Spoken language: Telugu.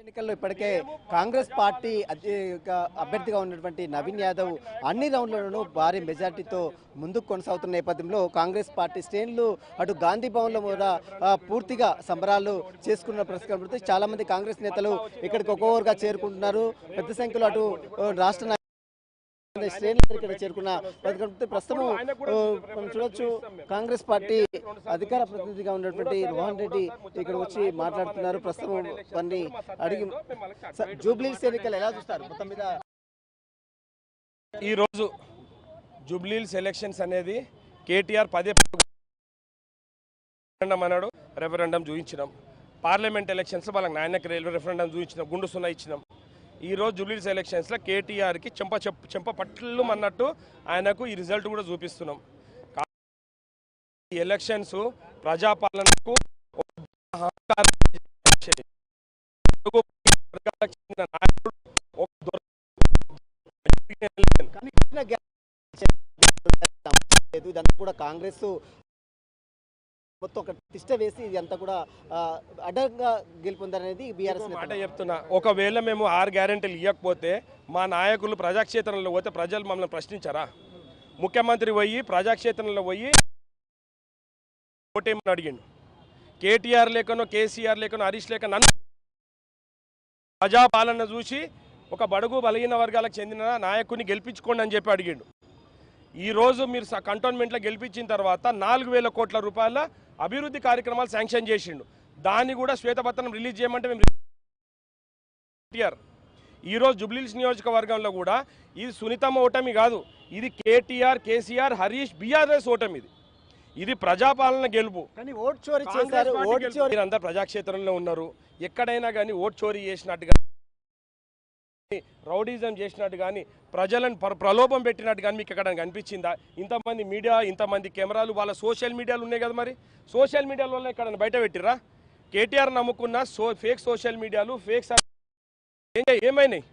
ఎన్నికల్లో ఇప్పటికే కాంగ్రెస్ పార్టీ అభ్యర్థిగా ఉన్నటువంటి నవీన్ యాదవ్ అన్ని రౌండ్లలోనూ భారీ మెజార్టీతో ముందుకు కొనసాగుతున్న నేపథ్యంలో కాంగ్రెస్ పార్టీ శ్రేణులు అటు గాంధీ భవన్లో కూడా పూర్తిగా సంబరాలు చేసుకున్న పరిస్థితి. చాలా మంది కాంగ్రెస్ నేతలు ఇక్కడికి ఒక్కొక్కరుగా చేరుకుంటున్నారు. పెద్ద సంఖ్యలో అటు రాష్ట్ర శ్రేణులు ఇక్కడ చేరుకున్న ప్రస్తుతం మనం చూడొచ్చు కాంగ్రెస్ పార్టీ అధికార ప్రతినిధిగా ఉన్నటువంటి రోహన్ రెడ్డి ఇక్కడ వచ్చి మాట్లాడుతున్నారు. ప్రస్తుతం కొన్ని అడిగి జూబ్లీహిల్స్ ఎన్నికలు ఎలా చూస్తారు? మొత్తం మీద ఈరోజు జూబ్లీహిల్స్ ఎలక్షన్స్ అనేది కేటీఆర్ పదే అన్నాడు, రెఫరెండం చూపించినాం. పార్లమెంట్ ఎలక్షన్స్ వాళ్ళకి నాయనకి రెఫరెండం చూపించినాం, గుండు సున్నా ఇచ్చినాం. ఈరోజు జూబ్లీహిల్స్ ఎలక్షన్స్లో కేటీఆర్కి చెంప పట్లు అన్నట్టు ఆయనకు ఈ రిజల్ట్ కూడా చూపిస్తున్నాం. ఈ ఎలక్షన్స్ ప్రజాపాలనకు ఇదంతా కూడా కాంగ్రెస్ మొత్తం ఒక తిష్ట వేసి ఇదంతా కూడా అడ్డంగా గెలుపొందనేది బీఆర్ఎస్ మాట చెప్తున్నా. ఒకవేళ మేము 6 గ్యారెంటీలు ఇవ్వకపోతే మా నాయకులు ప్రజాక్షేత్రంలో పోతే ప్రజలు మమ్మల్ని ప్రశ్నించారా? ముఖ్యమంత్రి పోయి ప్రజాక్షేత్రంలో పోయి ఓటేమని అడిగిండు. కేటీఆర్ లేకనో కేసీఆర్ లేకనో హరీష్ లేక నన్ను ప్రజాపాలన చూసి ఒక బడుగు బలహీన వర్గాలకు చెందిన నాయకుడిని గెలిపించుకోండి అని చెప్పి అడిగిండు. ఈరోజు మీరు కంటోన్మెంట్లో గెలిపించిన తర్వాత 4,000 కోట్ల రూపాయల అభివృద్ధి కార్యక్రమాలు శాంక్షన్ చేసిండు. దాన్ని కూడా శ్వేతపత్రం రిలీజ్ చేయమంటే మేము కేటీఆర్ ఈరోజు జూబ్లీహిల్స్ నియోజకవర్గంలో కూడా ఇది సునీతమ్మ ఓటమి కాదు, ఇది కేటీఆర్ కేసీఆర్ హరీష్ బీఆర్ఎస్ ఓటమి. ఇది ప్రజాపాలన గెలుపు. కానీ ఓట్ చోరీ చేశారు. మీరంతా ప్రజాక్షేత్రంలో ఉన్నారు. ఎక్కడైనా కానీ ఓట్ చోరీ చేసినట్టుగా రౌడీజం చేసినట్టు కానీ ప్రజలను ప్రలోభం పెట్టినట్టు కానీ మీకు ఎక్కడ కనిపించిందా? ఇంతమంది మీడియా, ఇంతమంది కెమెరాలు, వాళ్ళ సోషల్ మీడియాలు ఉన్నాయి కదా, మరి సోషల్ మీడియాల వల్ల ఎక్కడ బయట పెట్టిరా? కేటీఆర్ నమ్ముకున్న ఫేక్ సోషల్ మీడియాలు ఫేక్ ఏమైనాయి?